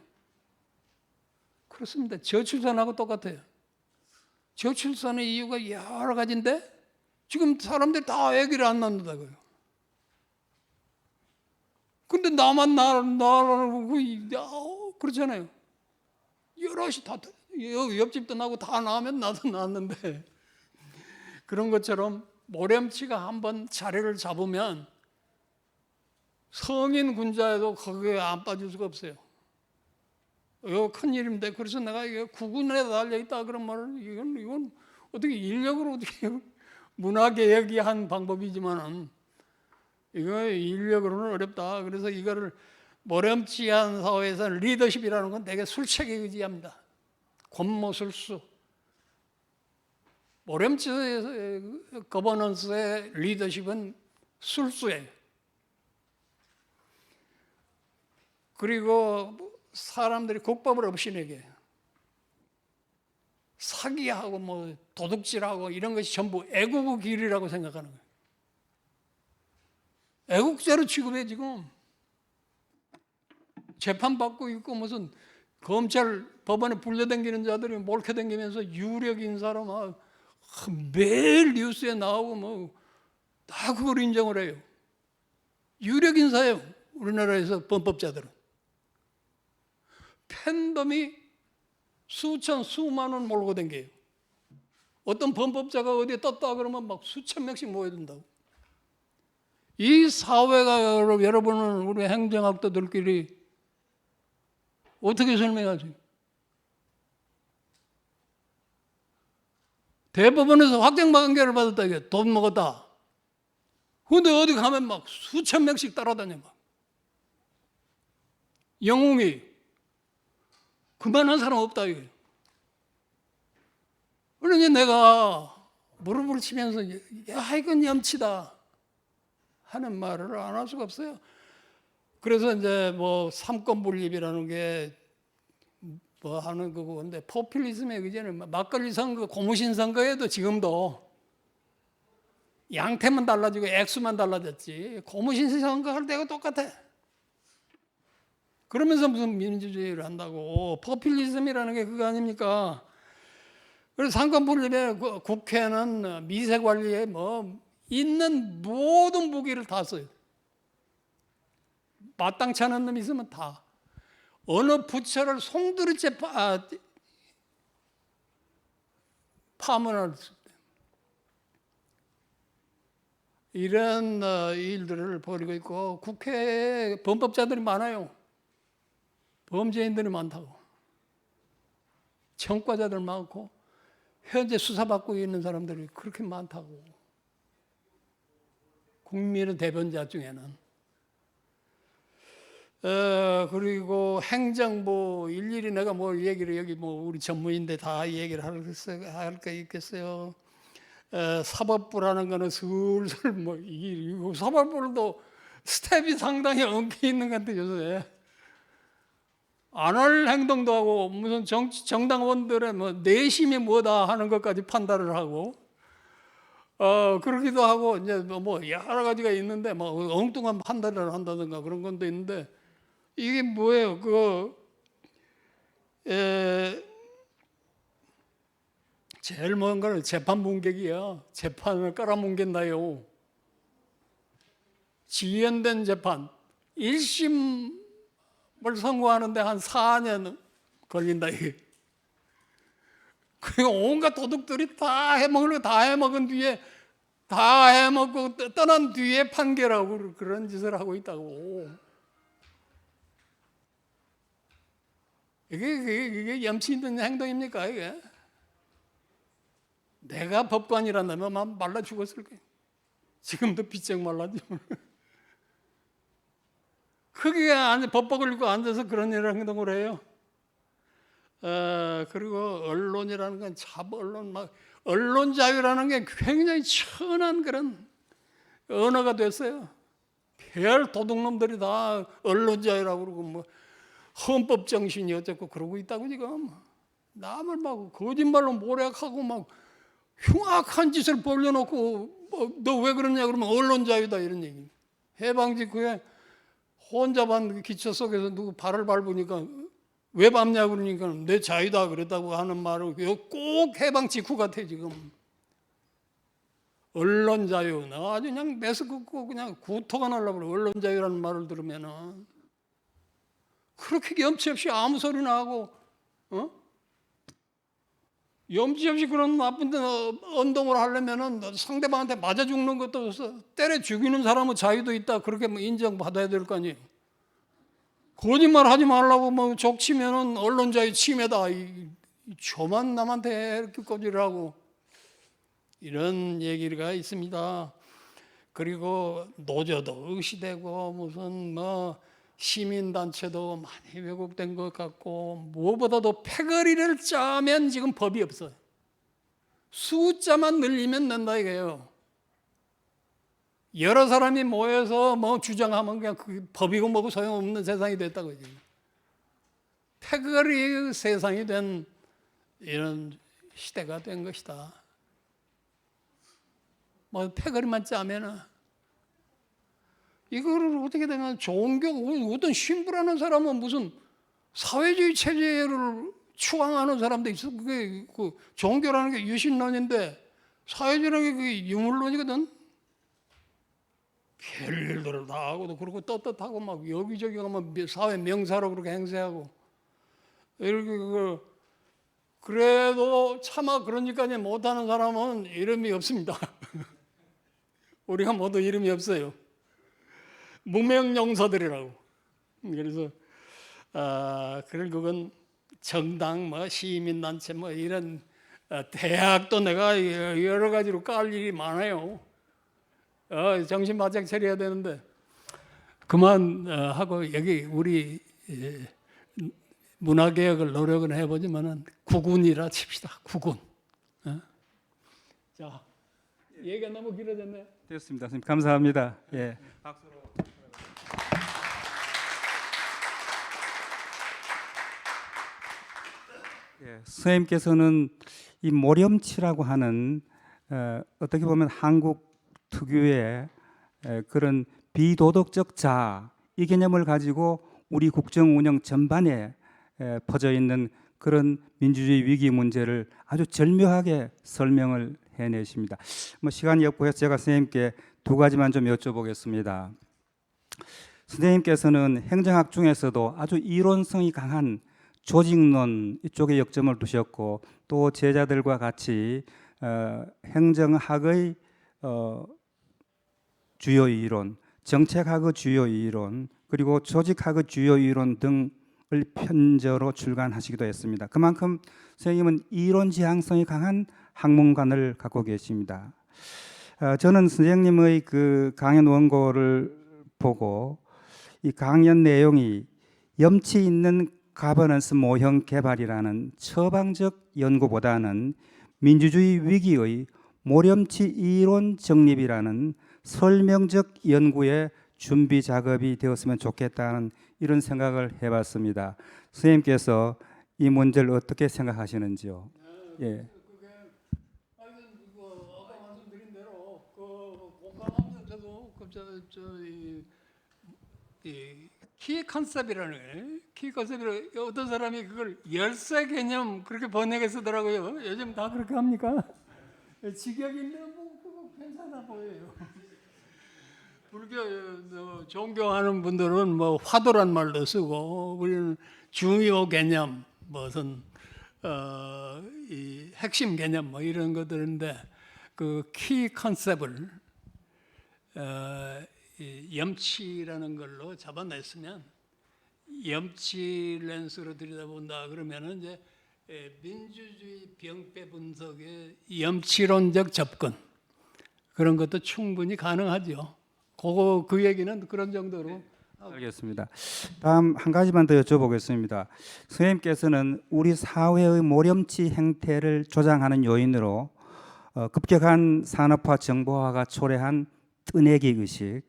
그렇습니다. 저출산하고 똑같아요. 저출산의 이유가 여러 가지인데 지금 사람들이 다 아기를 안 낳는다고요. 근데 나만 그렇잖아요. 여럿이 다 옆집도 나고 다 낳으면 나도 낳았는데 그런 것처럼 모렴치가 한번 자리를 잡으면 성인 군자에도 거기에 안 빠질 수가 없어요. 이거 큰일인데 그래서 내가 이거 구군에 달려있다 그러면 이건 어떻게 인력으로 어떻게 문화개혁이 한 방법이지만은 이거 인력으로는 어렵다. 그래서 이거를 모렴치한 사회에서는 리더십이라는 건 되게 술책에 의지합니다. 권모술수. 모렴치 거버넌스의 리더십은 술수예요. 그리고 사람들이 국법을 없이내게 사기하고 뭐 도둑질하고 이런 것이 전부 애국의 길이라고 생각하는 거예요. 애국자로 취급해. 지금 재판받고 있고 무슨 검찰 법원에 불려당기는 자들이 몰켜당기면서 유력 인사로 막 매일 뉴스에 나오고 뭐 다 그걸 인정을 해요. 유력 인사예요. 우리나라에서 범법자들은. 팬덤이 수천 수만 원 몰고 댕겨요. 어떤 범법자가 어디에 떴다 그러면 막 수천 명씩 모여든다고. 이 사회가 여러분은 우리 행정학도들끼리 어떻게 설명하지? 대법원에서 확정판결을 받았다 이게 돈 먹었다. 근데 어디 가면 막 수천 명씩 따라다녀 막. 영웅이 그만한 사람 없다 이게. 그러니 내가 무릎을 치면서 야 이건 염치다 하는 말을 안 할 수가 없어요. 그래서 이제 뭐 삼권분립이라는 게 뭐 하는 거고, 근데 포퓰리즘에 의지는 막걸리 선거, 고무신 선거에도 지금도 양태만 달라지고 액수만 달라졌지 고무신 선거 할 때가 똑같아. 그러면서 무슨 민주주의를 한다고. 포퓰리즘이라는 게 그거 아닙니까? 그래서 삼권분립에 국회는 미세관리에 뭐 있는 모든 무기를 다 써요. 마땅치 않은 놈이 있으면 다. 어느 부처를 송두리째 파문을 이런 일들을 벌이고 있고 국회에 범법자들이 많아요. 범죄인들이 많다고. 청과자들 많고 현재 수사받고 있는 사람들이 그렇게 많다고. 국민의 대변자 중에는. 그리고 행정부 일일이 내가 뭐 얘기를 여기 뭐 우리 전무인데 다 얘기를 할 거 있겠어요. 사법부라는 거는 슬슬 뭐 이게 사법부도 스텝이 상당히 엉켜 있는 것 같아요. 요새 안 할 행동도 하고 무슨 정당원들의 뭐 내심이 뭐다 하는 것까지 판단을 하고 그러기도 하고 이제 뭐 여러 가지가 있는데 뭐 엉뚱한 판단을 한다든가 그런 건도 있는데 이게 뭐예요? 제일 먼 거는 재판 문객이야. 재판을 깔아뭉갠다요. 지연된 재판. 1심을 선고하는데 한 4년 걸린다 이게. 그리고 온갖 도둑들이 다 해먹을 거 다 해먹은 뒤에 다 해먹고 떠난 뒤에 판결하고 그런 짓을 하고 있다고. 이게 염치 있는 행동입니까 이게? 내가 법관이란다면 말라 죽었을 거예요. 지금도 비쩍 말라지. 크게 법복을 입고 앉아서 그런 일을 행동을 해요. 그리고 언론이라는 건 참 언론 자유라는 게 굉장히 천한 그런 언어가 됐어요. 별 도둑놈들이 다 언론 자유라고 그러고 뭐 헌법 정신이 어쩌고 그러고 있다고 지금 남을 막 거짓말로 모략하고 막 흉악한 짓을 벌려놓고 너 왜 그러냐 그러면 언론 자유다 이런 얘기. 해방 직후에 혼자 반 기차 속에서 누구 발을 밟으니까 왜 밟냐 그러니까 내 자유다 그랬다고 하는 말을 꼭 해방 직후 같아 지금. 언론 자유 나 아주 그냥 매스 긋고 그냥 구토가 날라 그래. 언론 자유라는 말을 들으면은 그렇게 염치 없이 아무 소리나 하고 염치 없이 그런 나쁜 언동을 하려면은 상대방한테 맞아 죽는 것도 없어. 때려 죽이는 사람은 자유도 있다. 그렇게 뭐 인정받아야 될 거 아니에요. 거짓말 하지 말라고 뭐 족치면은 언론 자유 침해다. 저만 남한테 이렇게 꼬지라고 이런 얘기가 있습니다. 그리고 노조도 의시되고 무슨 뭐 시민단체도 많이 왜곡된 것 같고 무엇보다도 패거리를 짜면 지금 법이 없어요. 숫자만 늘리면 된다 이거예요. 여러 사람이 모여서 뭐 주장하면 그냥 그 법이고 뭐고 소용없는 세상이 됐다고 지금. 패거리 세상이 된 이런 시대가 된 것이다. 뭐 패거리만 짜면은 이거를 어떻게 되면 종교 어떤 신부라는 사람은 무슨 사회주의 체제를 추앙하는 사람도 있어. 그게 그 종교라는 게 유신론인데 사회주의라는 게 그게 유물론이거든. 별일들을 다 하고도 그렇고 떳떳하고 막 여기저기 가면 사회 명사로 그렇게 행세하고 이렇게 그래도 차마 그러니까지 못하는 사람은 이름이 없습니다. 우리가 모두 이름이 없어요. 무명용사들이라고. 그래서 그건 정당, 뭐 시민단체, 뭐 이런 대학도 내가 여러 가지로 깔 일이 많아요. 정신 바짝 차려야 되는데 그만 하고 여기 우리 문화개혁을 노력을 해보지만은 구군이라 칩시다. 구군. 자, 얘기가 너무 길어졌네요. 되었습니다. 선생님 감사합니다. 예. 박수로. 예, 선생님께서는 이 모렴치라고 하는 어떻게 보면 한국 특유의 그런 비도덕적 자아 이 개념을 가지고 우리 국정 운영 전반에 퍼져 있는 그런 민주주의 위기 문제를 아주 절묘하게 설명을 해내십니다. 뭐 시간이 없고 해서 제가 선생님께 두 가지만 좀 여쭤보겠습니다. 선생님께서는 행정학 중에서도 아주 이론성이 강한 조직론 이쪽에 역점을 두셨고 또 제자들과 같이 행정학의 주요 이론, 정책학의 주요 이론, 그리고 조직학의 주요 이론 등을 편저로 출간하시기도 했습니다. 그만큼 선생님은 이론 지향성이 강한 학문관을 갖고 계십니다. 저는 선생님의 그 강연 원고를 보고 이 강연 내용이 염치 있는 가버넌스 모형 개발이라는 처방적 연구보다는 민주주의 위기의 모렴치 이론 정립이라는 설명적 연구의 준비 작업이 되었으면 좋겠다는 이런 생각을 해봤습니다. 선생님께서 이 문제를 어떻게 생각하시는지요? 예. 그게 하여튼 아까 말씀드린 대로 공감하면서 저도 키 컨셉이라는 키 컨셉을 어떤 사람이 그걸 열쇠 개념 그렇게 번역해 쓰더라고요. 요즘 다 그렇게 합니까? 직역인데 뭐 그거 괜찮아 보여요. 불교 종교하는 분들은 뭐 화두란 말도 쓰고 우리는 중요 개념 무슨 이 핵심 개념 뭐 이런 것들인데 그 키 컨셉을 이 염치라는 걸로 잡아냈으면 염치 렌스로 들여다본다 그러면은 이제 민주주의 병폐 분석의 염치론적 접근 그런 것도 충분히 가능하죠. 그 얘기는 그런 정도로. 알겠습니다. 다음 한 가지만 더 여쭤보겠습니다. 선생님께서는 우리 사회의 모렴치 행태를 조장하는 요인으로 급격한 산업화 정보화가 초래한 뜨내기 의식,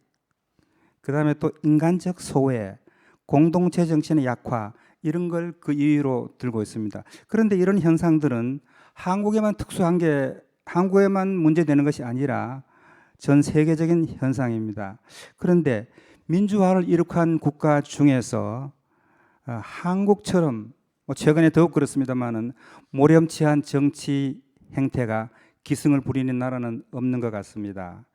그 다음에 또 인간적 소외, 공동체 정신의 약화 이런 걸 그 이유로 들고 있습니다. 그런데 이런 현상들은 한국에만 특수한 게 한국에만 문제되는 것이 아니라 전 세계적인 현상입니다. 그런데 민주화를 이룩한 국가 중에서 한국처럼 최근에 더욱 그렇습니다만은 모렴치한 정치 행태가 기승을 부리는 나라는 없는 것 같습니다.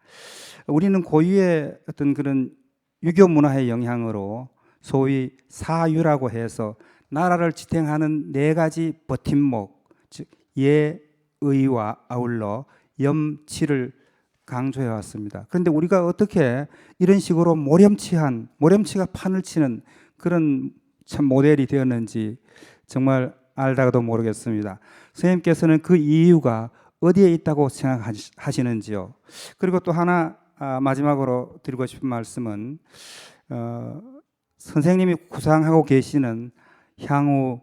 우리는 고유의 어떤 그런 유교 문화의 영향으로 소위 사유라고 해서 나라를 지탱하는 4가지 버팀목, 즉 예의와 아울러 염치를 강조해 왔습니다. 그런데 우리가 어떻게 이런 식으로 모렴치가 판을 치는 그런 참 모델이 되었는지 정말 알다가도 모르겠습니다. 선생님께서는 그 이유가 어디에 있다고 생각하시는지요? 그리고 또 하나 마지막으로 드리고 싶은 말씀은 선생님이 구상하고 계시는 향후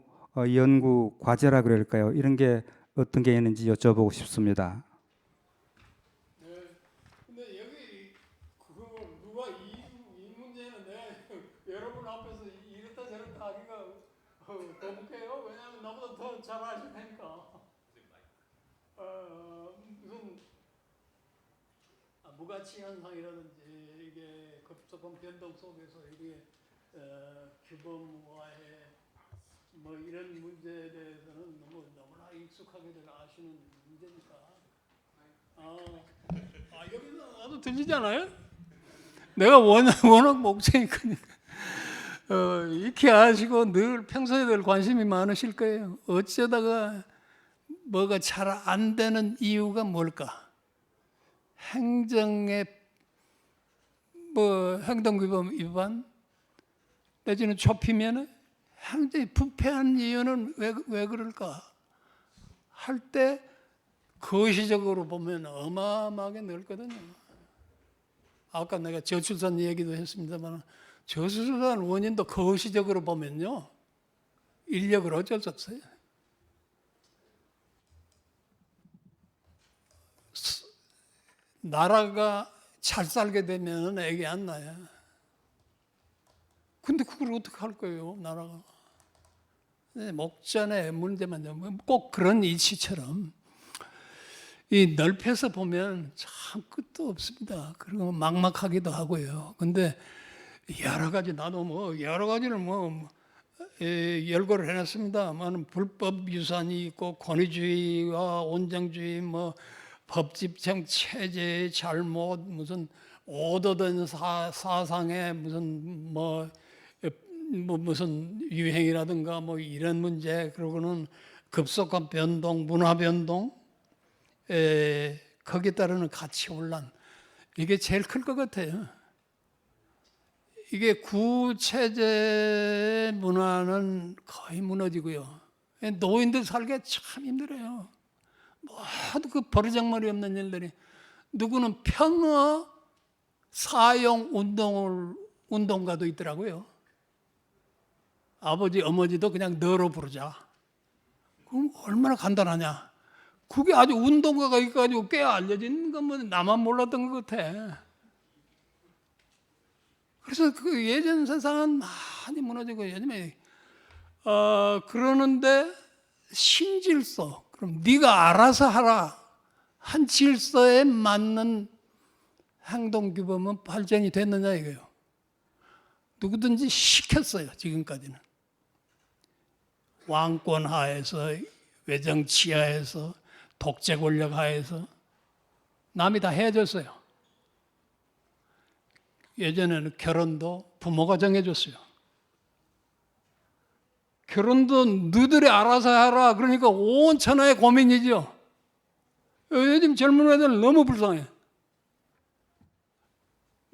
연구 과제라 그럴까요? 이런 게 어떤 게 있는지 여쭤보고 싶습니다. 근데 여기 그거 누가 이 문제는 내가 여러분 앞에서 이랬다 저랬다 하기가 거북해요. 왜냐하면 나보다 더 잘 아실 테니까. 무슨 무가치 현상이라든지 이게 급속한 변동 속에서 이게 규범화해 뭐 이런 문제에 대해서는 너무나 익숙하게들 아시는 문제니까. 여기서 나도 들리잖아요. 내가 워낙 목청이 크니까 익히 아시고 늘 평소에 늘 관심이 많으실 거예요. 어쩌다가 뭐가 잘 안 되는 이유가 뭘까? 행정의 뭐 행동규범 위반 내지는 좁히면 행정이 부패한 이유는 왜 그럴까? 할 때 거시적으로 보면 어마어마하게 넓거든요. 아까 내가 저출산 얘기도 했습니다만 저출산 원인도 거시적으로 보면요. 인력을 어쩔 수 없어요. 나라가 잘 살게 되면 애기 안 낳아요. 근데 그걸 어떻게 할 거예요, 나라가? 목전의 문제만 꼭 그런 이치처럼 이 넓혀서 보면 참 끝도 없습니다. 그리고 막막하기도 하고요. 근데 여러 가지 나도 뭐 여러 가지를 열거를 해놨습니다만 불법 유산이 있고 권위주의와 온정주의 뭐 법집행 체제의 잘못 무슨 오도된 사상의 무슨 뭐 뭐 무슨 유행이라든가 뭐 이런 문제, 그러고는 급속한 변동, 문화 변동, 거기에 따르는 가치 혼란, 이게 제일 클 것 같아요. 이게 구체제 문화는 거의 무너지고요. 노인들 살기 참 힘들어요. 모두 그 버르장머리 없는 일들이. 누구는 평화 사용 운동가도 있더라고요. 아버지, 어머니도 그냥 너로 부르자. 그럼 얼마나 간단하냐. 그게 아주 운동가가 있어가지고 꽤 알려진 건뭐 나만 몰랐던 것 같아. 그래서 그 예전 세상은 많이 무너지고 요즘에 그러는데 신질서, 그럼 네가 알아서 하라 한 질서에 맞는 행동 규범은 발전이 됐느냐 이거예요. 누구든지 시켰어요. 지금까지는 왕권 하에서, 외정치 하에서, 독재 권력 하에서 남이 다 해줬어요. 예전에는 결혼도 부모가 정해줬어요. 결혼도 너희들이 알아서 하라. 그러니까 온 천하의 고민이죠. 요즘 젊은 애들 너무 불쌍해.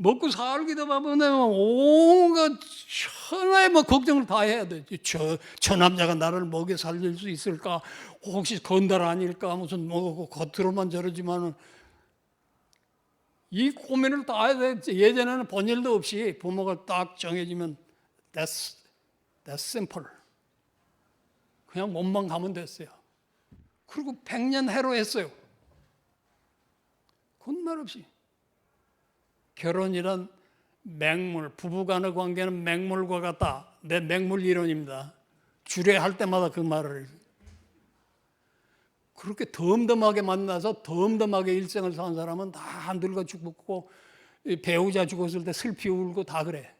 먹고 살기도 바쁜데 온갖 천하의 뭐 걱정을 다 해야 돼. 저 남자가 나를 먹여 살릴 수 있을까? 혹시 건달 아닐까? 무슨 뭐 겉으로만 저러지만은 이 고민을 다 해야 돼. 예전에는 본일도 없이 부모가 딱 정해지면 that's simple. 그냥 몸만 가면 됐어요. 그리고 100년 해로했어요. 군말 없이. 결혼이란 맹물, 부부간의 관계는 맹물과 같다. 내 맹물 이론입니다. 주례할 때마다 그 말을. 그렇게 덤덤하게 만나서 덤덤하게 일생을 사는 사람은 다 늙어 죽고 배우자 죽었을 때 슬피 울고 다 그래.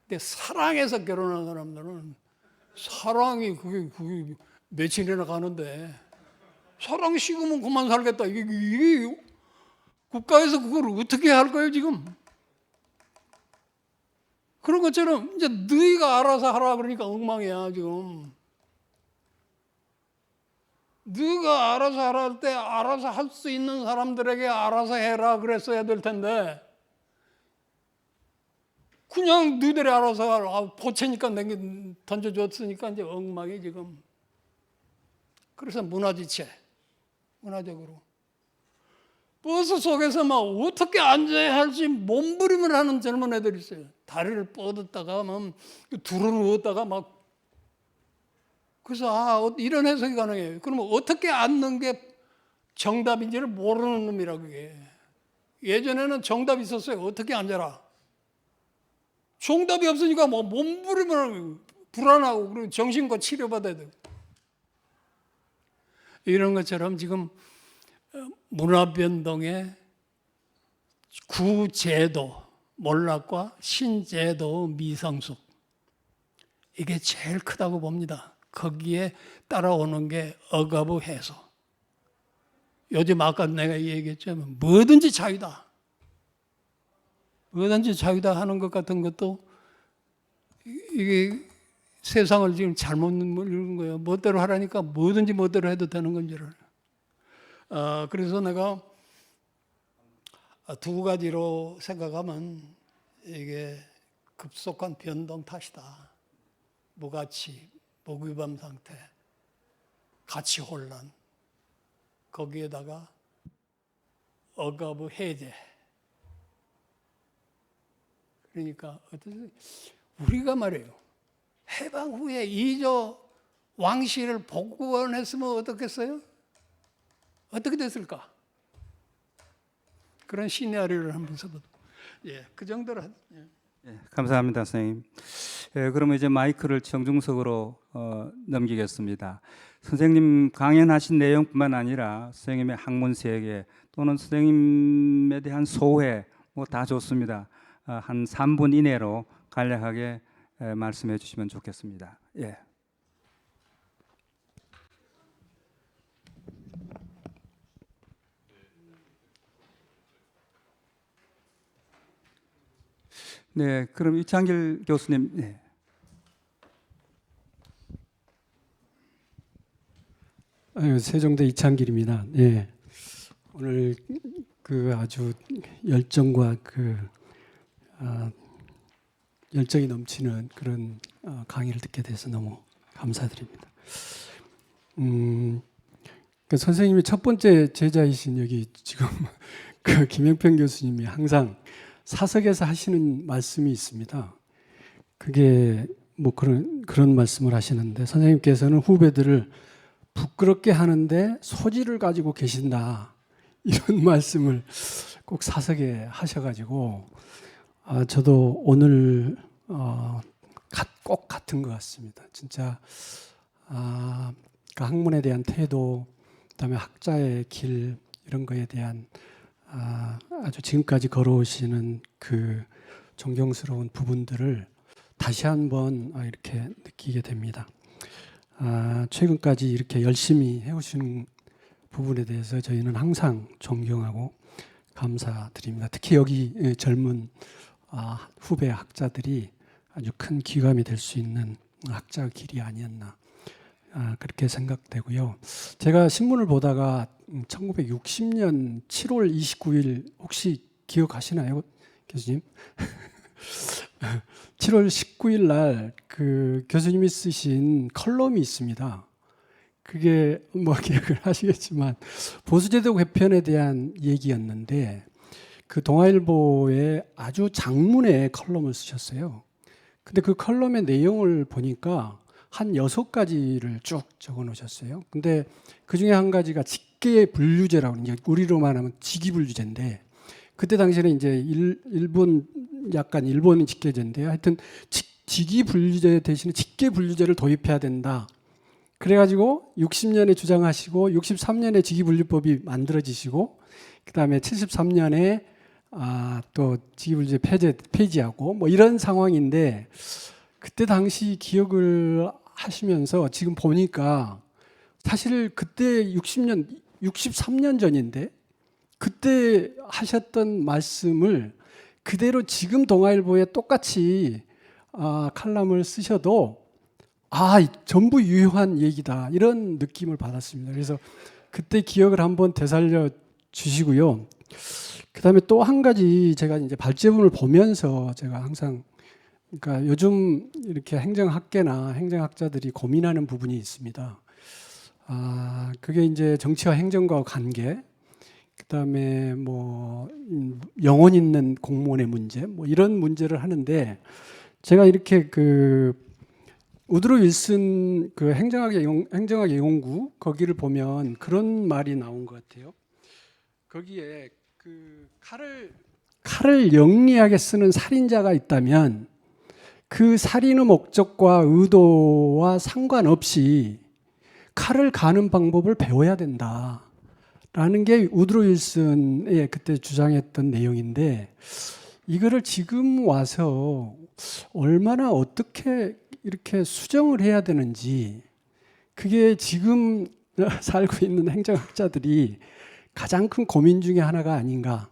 근데 사랑해서 결혼한 사람들은 사랑이 그게 며칠이나 가는데 사랑 식으면 그만 살겠다. 이게 국가에서 그걸 어떻게 할 거예요 지금? 그런 것처럼 이제 너희가 알아서 하라 그러니까 엉망이야 지금. 네가 알아서 하라 할 때 알아서 할 수 있는 사람들에게 알아서 해라 그랬어야 될 텐데 그냥 너희들이 알아서 하라. 보채니까 내게 던져줬으니까 이제 엉망이 지금. 그래서 문화지체, 문화적으로 버스 속에서 막 어떻게 앉아야 할지 몸부림을 하는 젊은 애들이 있어요. 다리를 뻗었다가 막 둘을 누웠다가 막. 그래서 이런 해석이 가능해요. 그러면 어떻게 앉는 게 정답인지를 모르는 놈이라고 그게. 예전에는 정답이 있었어요. 어떻게 앉아라. 정답이 없으니까 뭐 몸부림을 불안하고 그리고 정신과 치료받아야 되고. 이런 것처럼 지금 문화 변동의 구제도 몰락과 신제도 미성숙, 이게 제일 크다고 봅니다. 거기에 따라오는 게 억압의 해소. 요즘 아까 내가 얘기했지만 뭐든지 자유다. 뭐든지 자유다 하는 것 같은 것도 이게 세상을 지금 잘못 읽은 거예요. 멋대로 하라니까 뭐든지 멋대로 해도 되는 건 줄 알아요. 그래서 내가 두 가지로 생각하면 이게 급속한 변동 탓이다. 무가치, 무규범 상태, 가치 혼란, 거기에다가 억압의 해제. 그러니까 우리가 말이에요. 해방 후에 이조 왕실을 복원했으면 어떻겠어요? 어떻게 됐을까? 그런 시나리오를 한번 써보도. 예, 그 정도로. 예, 감사합니다, 선생님. 예, 그러면 이제 마이크를 정중석으로 넘기겠습니다. 선생님 강연하신 내용뿐만 아니라 선생님의 학문 세계 또는 선생님에 대한 소회 뭐 다 좋습니다. 한 3분 이내로 간략하게 말씀해 주시면 좋겠습니다. 예. 네, 그럼 이창길 교수님. 네. 세종대 이창길입니다. 예. 오늘 그 아주 열정과 열정이 넘치는 그런 강의를 듣게 돼서 너무 감사드립니다. 그 선생님이 첫 번째 제자이신 여기 지금 그 김영평 교수님이 항상 사석에서 하시는 말씀이 있습니다. 그게 뭐 그런 말씀을 하시는데, 선생님께서는 후배들을 부끄럽게 하는데 소질을 가지고 계신다, 이런 말씀을 꼭 사석에 하셔가지고 저도 오늘 꼭 같은 것 같습니다. 진짜 그 학문에 대한 태도, 그다음에 학자의 길, 이런 거에 대한 아주 지금까지 걸어오시는 그 존경스러운 부분들을 다시 한번 이렇게 느끼게 됩니다. 최근까지 이렇게 열심히 해오신 부분에 대해서 저희는 항상 존경하고 감사드립니다. 특히 여기 젊은 후배 학자들이 아주 큰 귀감이 될 수 있는 학자의 길이 아니었나, 그렇게 생각되고요. 제가 신문을 보다가 1960년 7월 29일 혹시 기억하시나요, 교수님? 7월 19일 날 그 교수님이 쓰신 컬럼이 있습니다. 그게 뭐 기억을 하시겠지만 보수제도 개편에 대한 얘기였는데, 그 동아일보에 아주 장문의 컬럼을 쓰셨어요. 근데 그 컬럼의 내용을 보니까 한 6가지를 쭉 적어 놓으셨어요. 근데 그 중에 한 가지가 직계 분류제라고, 이제 우리로 말하면 직위분류제인데, 그때 당시에는 이제 일본이 직계제인데요. 하여튼 직위분류제 대신에 직계분류제를 도입해야 된다. 그래가지고 60년에 주장하시고 63년에 직위분류법이 만들어지시고, 그다음에 73년에 또 직위분류제 폐지하고 뭐 이런 상황인데, 그때 당시 기억을 하시면서 지금 보니까 사실 그때 63년 전인데 그때 하셨던 말씀을 그대로 지금 동아일보에 똑같이 칼럼을 쓰셔도 전부 유효한 얘기다, 이런 느낌을 받았습니다. 그래서 그때 기억을 한번 되살려 주시고요. 그다음에 또 한 가지, 제가 이제 발제문을 보면서 제가 항상, 그러니까 요즘 이렇게 행정학계나 행정학자들이 고민하는 부분이 있습니다. 그게 이제 정치와 행정과 관계, 그다음에 뭐 영혼 있는 공무원의 문제, 뭐 이런 문제를 하는데, 제가 이렇게 그 우드로 윌슨 그 행정학의 연구 거기를 보면 그런 말이 나온 것 같아요. 거기에 그 칼을 영리하게 쓰는 살인자가 있다면 그 살인의 목적과 의도와 상관없이 칼을 가는 방법을 배워야 된다라는 게 우드로 윌슨의 그때 주장했던 내용인데, 이거를 지금 와서 얼마나 어떻게 이렇게 수정을 해야 되는지, 그게 지금 살고 있는 행정학자들이 가장 큰 고민 중에 하나가 아닌가,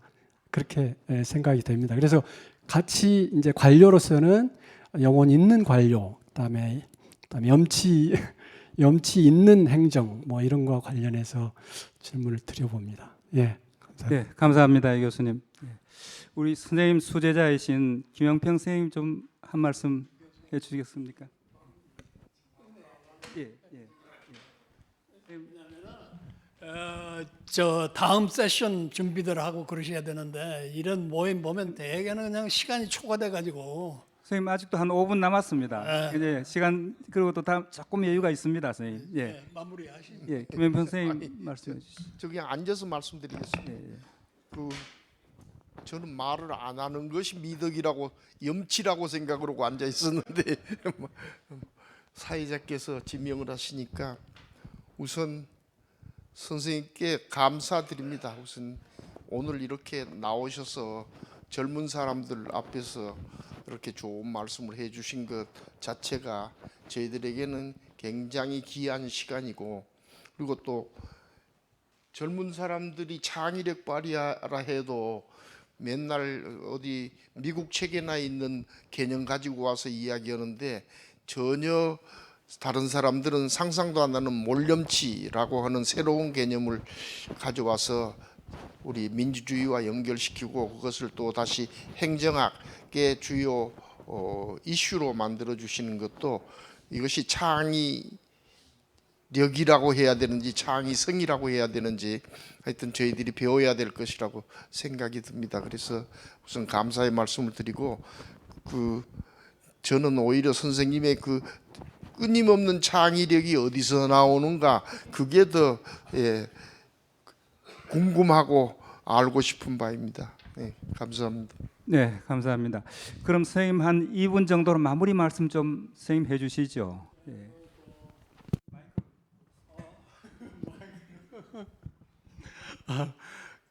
그렇게 생각이 됩니다. 그래서 같이 이제 관료로서는 영혼 있는 관료, 그다음에 염치 있는 행정, 뭐 이런 거와 관련해서 질문을 드려봅니다. 예, 감사합니다. 네, 감사합니다, 이 교수님. 우리 선생님 수제자이신 김영평 선생님 좀 한 말씀 해주시겠습니까? 저 다음 세션 준비들 하고 그러셔야 되는데, 이런 모임 보면 대개는 그냥 시간이 초과돼 가지고. 선생님 아직도 한 5분 남았습니다. 이제 시간, 그리고 또 조금 여유가 있습니다, 선생님. 예, 마무리하시죠. 예, 김영평 선생님 말씀해 주시죠. 저 그냥 앉아서 말씀드리겠습니다. 저는 말을 안 하는 것이 미덕이라고, 염치라고 생각을 하고 앉아 있었는데 사회자께서 지명을 하시니까 우선 선생님께 감사드립니다. 우선 오늘 이렇게 나오셔서 젊은 사람들 앞에서 이렇게 좋은 말씀을 해주신 것 자체가 저희들에게는 굉장히 귀한 시간이고, 그리고 또 젊은 사람들이 창의력 발휘하라 해도 맨날 어디 미국 책에나 있는 개념 가지고 와서 이야기하는데 전혀 다른 사람들은 상상도 안 하는 몰염치라고 하는 새로운 개념을 가져와서 우리 민주주의와 연결시키고 그것을 또 다시 행정학의 주요 이슈로 만들어 주시는 것도 이것이 창의력이라고 해야 되는지 창의성이라고 해야 되는지 하여튼 저희들이 배워야 될 것이라고 생각이 듭니다. 그래서 우선 감사의 말씀을 드리고 저는 오히려 선생님의 그 끊임없는 창의력이 어디서 나오는가 그게 더 궁금하고 알고 싶은 바입니다. 네, 감사합니다. 네, 감사합니다. 그럼 선생님 한 2분 정도로 마무리 말씀 좀 선생님 해주시죠. 예.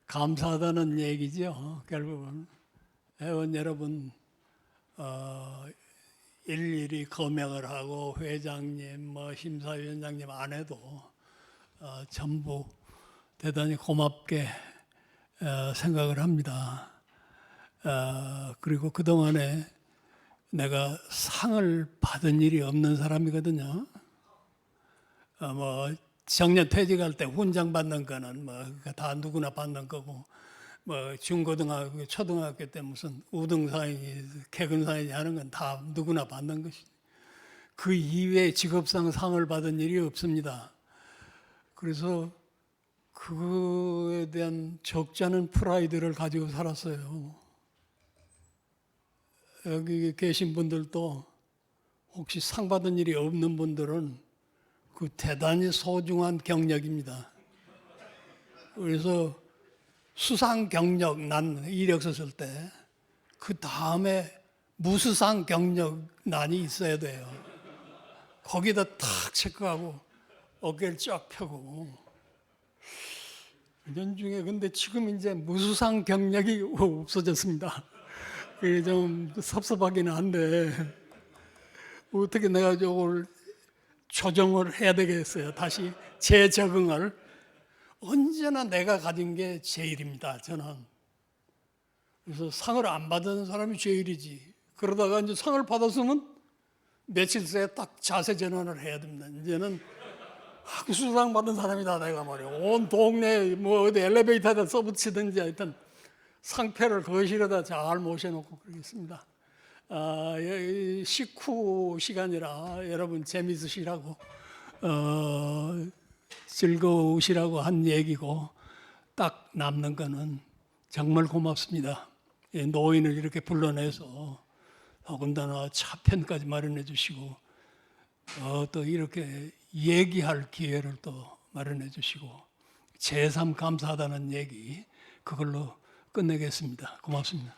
감사하다는 얘기죠. 결국은 회원 여러분 일일이 검역을 하고 회장님, 심사위원장님 안 해도 전부 대단히 고맙게 생각을 합니다. 그리고 그동안에 내가 상을 받은 일이 없는 사람이거든요. 정년 퇴직할 때 훈장 받는 거는 다 누구나 받는 거고, 중고등학교, 초등학교 때 무슨 우등사인이, 개근사인이 하는 건 다 누구나 받는 것이. 그 이외에 직업상 상을 받은 일이 없습니다. 그래서 그거에 대한 적지 않은 프라이드를 가지고 살았어요. 여기 계신 분들도 혹시 상 받은 일이 없는 분들은 그 대단히 소중한 경력입니다. 그래서 수상 경력, 난 이력서 쓸 때 그 다음에 무수상 경력 난이 있어야 돼요. 거기다 탁 체크하고 어깨를 쫙 펴고. 연중에 근데 지금 이제 무수상 경력이 없어졌습니다. 그게 좀 섭섭하기는 한데 어떻게 내가 저걸 조정을 해야 되겠어요. 다시 재적응을. 언제나 내가 가진 게 제일입니다. 저는. 그래서 상을 안 받은 사람이 제일이지. 그러다가 이제 상을 받았으면 며칠 새에 딱 자세 전환을 해야 됩니다. 이제는 수상 받은 사람이다 내가 말이야. 온 동네 어디 엘리베이터에다 써붙이든지 하여튼 상패를 거실에다 잘 모셔놓고 그러겠습니다. 식후 시간이라 여러분 재미있으시라고 즐거우시라고 한 얘기고 딱 남는 거는 정말 고맙습니다. 노인을 이렇게 불러내서 더군다나 차편까지 마련해 주시고 또 이렇게 얘기할 기회를 또 마련해 주시고 제3 감사하다는 얘기 그걸로 끝내겠습니다. 고맙습니다.